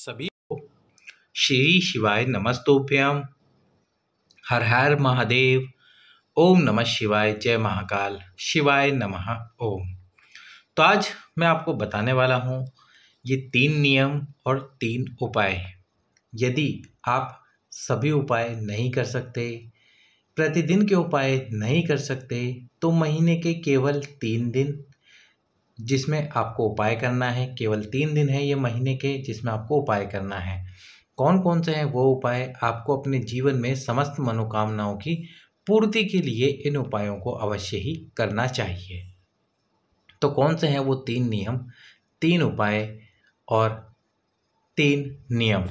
सभी को श्री शिवाय नमस्तोभ्यम। हर हर महादेव। ओम नमः शिवाय। जय महाकाल। शिवाय नमः। ओम। तो आज मैं आपको बताने वाला हूँ ये 3 नियम और 3 उपाय। यदि आप सभी उपाय नहीं कर सकते, प्रतिदिन के उपाय नहीं कर सकते, तो महीने के केवल 3 दिन जिसमें आपको उपाय करना है, केवल 3 दिन है ये महीने के जिसमें आपको उपाय करना है। कौन कौन से हैं वो उपाय? आपको अपने जीवन में समस्त मनोकामनाओं की पूर्ति के लिए इन उपायों को अवश्य ही करना चाहिए। तो कौन से हैं वो 3 नियम, 3 उपाय और 3 नियम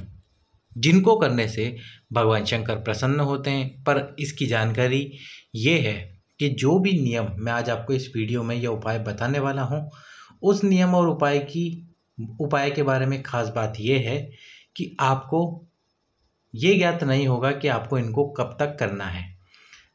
जिनको करने से भगवान शंकर प्रसन्न होते हैं। पर इसकी जानकारी ये है कि जो भी नियम मैं आज आपको इस वीडियो में यह उपाय बताने वाला हूँ, उस नियम और उपाय के बारे में खास बात यह है कि आपको ये ज्ञात नहीं होगा कि आपको इनको कब तक करना है।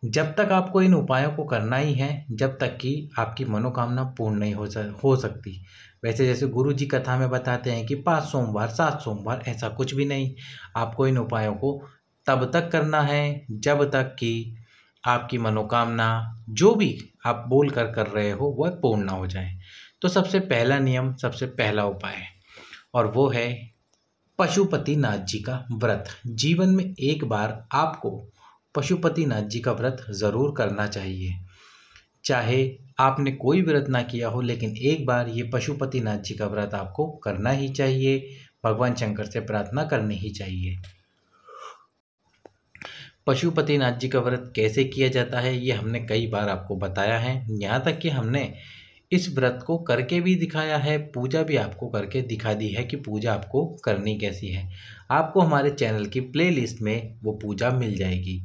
जब तक आपको इन उपायों को करना ही है, जब तक कि आपकी मनोकामना पूर्ण नहीं हो सकती। वैसे जैसे गुरु जी कथा में बताते हैं कि 5 सोमवार 7 सोमवार, ऐसा कुछ भी नहीं। आपको इन उपायों को तब तक करना है जब तक कि आपकी मनोकामना जो भी आप बोल कर रहे हो वह पूर्ण ना हो जाए। तो सबसे पहला नियम, सबसे पहला उपाय है और वो है पशुपतिनाथ जी का व्रत। जीवन में एक बार आपको पशुपतिनाथ जी का व्रत ज़रूर करना चाहिए। चाहे आपने कोई व्रत ना किया हो, लेकिन एक बार ये पशुपतिनाथ जी का व्रत आपको करना ही चाहिए। भगवान शंकर से प्रार्थना करनी ही चाहिए। पशुपतिनाथ जी का व्रत कैसे किया जाता है ये हमने कई बार आपको बताया है। यहाँ तक कि हमने इस व्रत को करके भी दिखाया है, पूजा भी आपको करके दिखा दी है कि पूजा आपको करनी कैसी है। आपको हमारे चैनल की प्लेलिस्ट में वो पूजा मिल जाएगी।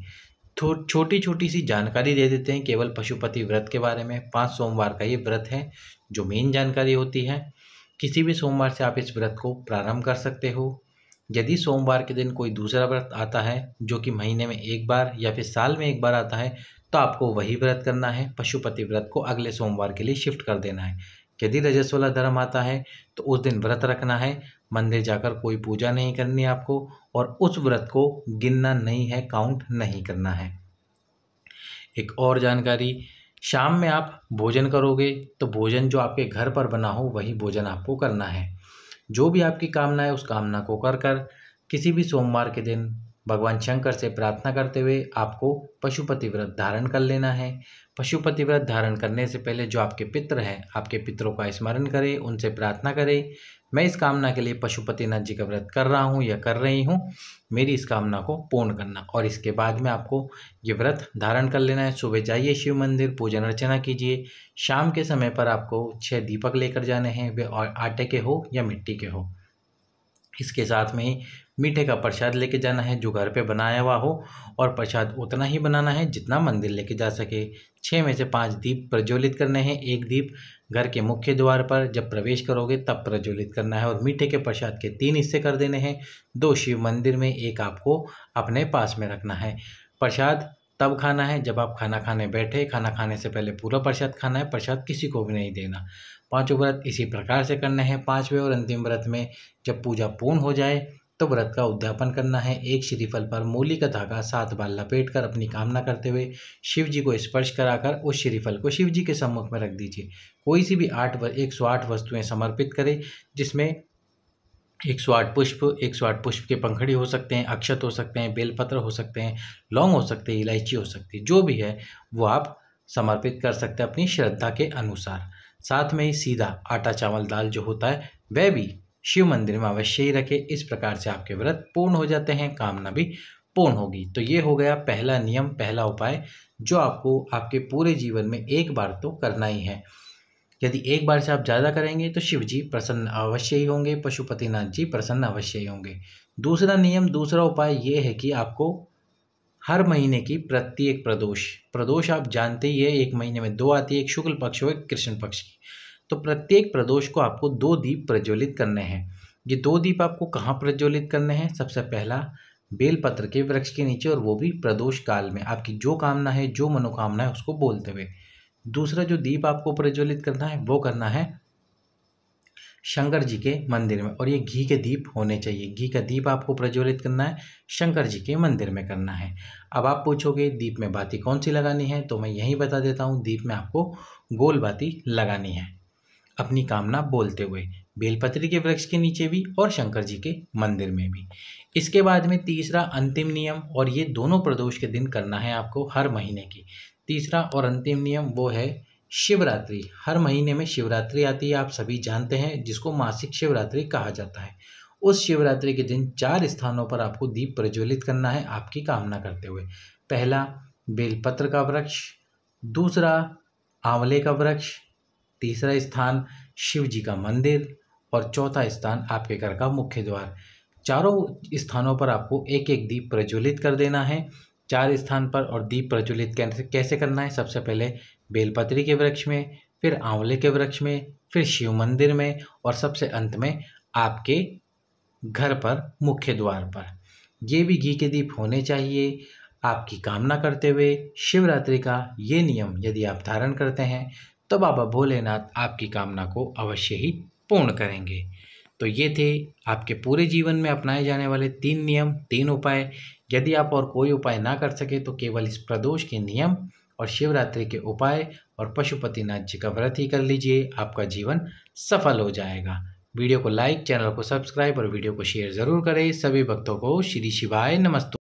तो छोटी छोटी सी जानकारी दे देते हैं केवल पशुपति व्रत के बारे में। 5 सोमवार का ये व्रत है जो मेन जानकारी होती है। किसी भी सोमवार से आप इस व्रत को प्रारंभ कर सकते हो। यदि सोमवार के दिन कोई दूसरा व्रत आता है जो कि महीने में एक बार या फिर साल में एक बार आता है, तो आपको वही व्रत करना है। पशुपति व्रत को अगले सोमवार के लिए शिफ्ट कर देना है। यदि रजस्वला धर्म आता है तो उस दिन व्रत रखना है, मंदिर जाकर कोई पूजा नहीं करनी आपको और उस व्रत को गिनना नहीं है, काउंट नहीं करना है। एक और जानकारी, शाम में आप भोजन करोगे तो भोजन जो आपके घर पर बना हो वही भोजन आपको करना है। जो भी आपकी कामना है उस कामना को कर किसी भी सोमवार के दिन भगवान शंकर से प्रार्थना करते हुए आपको पशुपति व्रत धारण कर लेना है। पशुपति व्रत धारण करने से पहले जो आपके पितृ हैं, आपके पितरों का स्मरण करें, उनसे प्रार्थना करें, मैं इस कामना के लिए पशुपतिनाथ जी का व्रत कर रहा हूँ या कर रही हूँ, मेरी इस कामना को पूर्ण करना। और इसके बाद में आपको ये व्रत धारण कर लेना है। सुबह जाइए शिव मंदिर, पूजन अर्चना कीजिए। शाम के समय पर आपको 6 दीपक लेकर जाने हैं, वे आटे के हो या मिट्टी के हो। इसके साथ में ही मीठे का प्रसाद लेके जाना है जो घर पे बनाया हुआ हो, और प्रसाद उतना ही बनाना है जितना मंदिर लेके जा सके। 6 में से 5 दीप प्रज्वलित करने हैं। एक दीप घर के मुख्य द्वार पर जब प्रवेश करोगे तब प्रज्वलित करना है और मीठे के प्रसाद के 3 हिस्से कर देने हैं। 2 शिव मंदिर में, 1 आपको अपने पास में रखना है। प्रसाद तब खाना है जब आप खाना खाने बैठे। खाना खाने से पहले पूरा प्रसाद खाना है, प्रसाद किसी को भी नहीं देना। 5 व्रत इसी प्रकार से करने हैं। 5वें और अंतिम व्रत में जब पूजा पूर्ण हो जाए तो व्रत का उद्यापन करना है। एक श्रीफल पर मूली का धागा 7 बार लपेटकर अपनी कामना करते हुए शिव जी को स्पर्श कराकर उस श्रीफल को शिव जी के सम्मुख में रख दीजिए। कोई सी भी 108 वस्तुएं समर्पित करें, जिसमें 108 पुष्प, 108 पुष्प के पंखड़ी हो सकते हैं, अक्षत हो सकते हैं, बेलपत्र हो सकते हैं, लौंग हो सकते हैं, इलायची हो सकती है, जो भी है वो आप समर्पित कर सकते हैं अपनी श्रद्धा के अनुसार। साथ में ही सीधा आटा चावल दाल जो होता है वह भी शिव मंदिर में अवश्य ही रखें। इस प्रकार से आपके व्रत पूर्ण हो जाते हैं, कामना भी पूर्ण होगी। तो ये हो गया पहला नियम, पहला उपाय जो आपको आपके पूरे जीवन में एक बार तो करना ही है। यदि एक बार से आप ज़्यादा करेंगे तो शिव जी प्रसन्न अवश्य ही होंगे, पशुपतिनाथ जी प्रसन्न अवश्य ही होंगे। दूसरा नियम, दूसरा उपाय ये है कि आपको हर महीने की प्रत्येक प्रदोष आप जानते ही है, एक महीने में 2 आती है, एक शुक्ल पक्ष और एक कृष्ण पक्ष की। तो प्रत्येक प्रदोष को आपको 2 दीप प्रज्वलित करने हैं। ये 2 दीप आपको कहाँ प्रज्वलित करने हैं? सबसे पहला बेलपत्र के वृक्ष के नीचे, और वो भी प्रदोष काल में आपकी जो कामना है, जो मनोकामना है उसको बोलते हुए। दूसरा जो दीप आपको प्रज्वलित करना है वो करना है शंकर जी के मंदिर में, और ये घी के दीप होने चाहिए। घी का दीप आपको प्रज्वलित करना है, शंकर जी के मंदिर में करना है। अब आप पूछोगे दीप में बाती कौन सी लगानी है, तो मैं यही बता देता हूँ। दीप में आपको गोल बाती लगानी है अपनी कामना बोलते हुए, बेलपत्री के वृक्ष के नीचे भी और शंकर जी के मंदिर में भी। इसके बाद में तीसरा अंतिम नियम, और ये दोनों प्रदोष के दिन करना है आपको हर महीने की। तीसरा और अंतिम नियम वो है शिवरात्रि। हर महीने में शिवरात्रि आती है, आप सभी जानते हैं, जिसको मासिक शिवरात्रि कहा जाता है। उस शिवरात्रि के दिन 4 स्थानों पर आपको दीप प्रज्वलित करना है आपकी कामना करते हुए। पहला बेलपत्र का वृक्ष, दूसरा आंवले का वृक्ष, तीसरा स्थान शिव जी का मंदिर, और चौथा स्थान आपके घर का मुख्य द्वार। चारों स्थानों पर आपको एक एक दीप प्रज्वलित कर देना है। 4 स्थान पर, और दीप प्रज्वलित कैसे करना है, सबसे पहले बेलपत्री के वृक्ष में, फिर आंवले के वृक्ष में, फिर शिव मंदिर में, और सबसे अंत में आपके घर पर मुख्य द्वार पर। ये भी घी के दीप होने चाहिए। आपकी कामना करते हुए शिवरात्रि का ये नियम यदि आप धारण करते हैं तो बाबा भोलेनाथ आपकी कामना को अवश्य ही पूर्ण करेंगे। तो ये थे आपके पूरे जीवन में अपनाए जाने वाले 3 नियम, 3 उपाय। यदि आप और कोई उपाय ना कर सके तो केवल इस प्रदोष के नियम और शिवरात्रि के उपाय और पशुपतिनाथ जी का व्रत ही कर लीजिए, आपका जीवन सफल हो जाएगा। वीडियो को लाइक, चैनल को सब्सक्राइब और वीडियो को शेयर ज़रूर करें। सभी भक्तों को श्री शिवाय नमस्तु।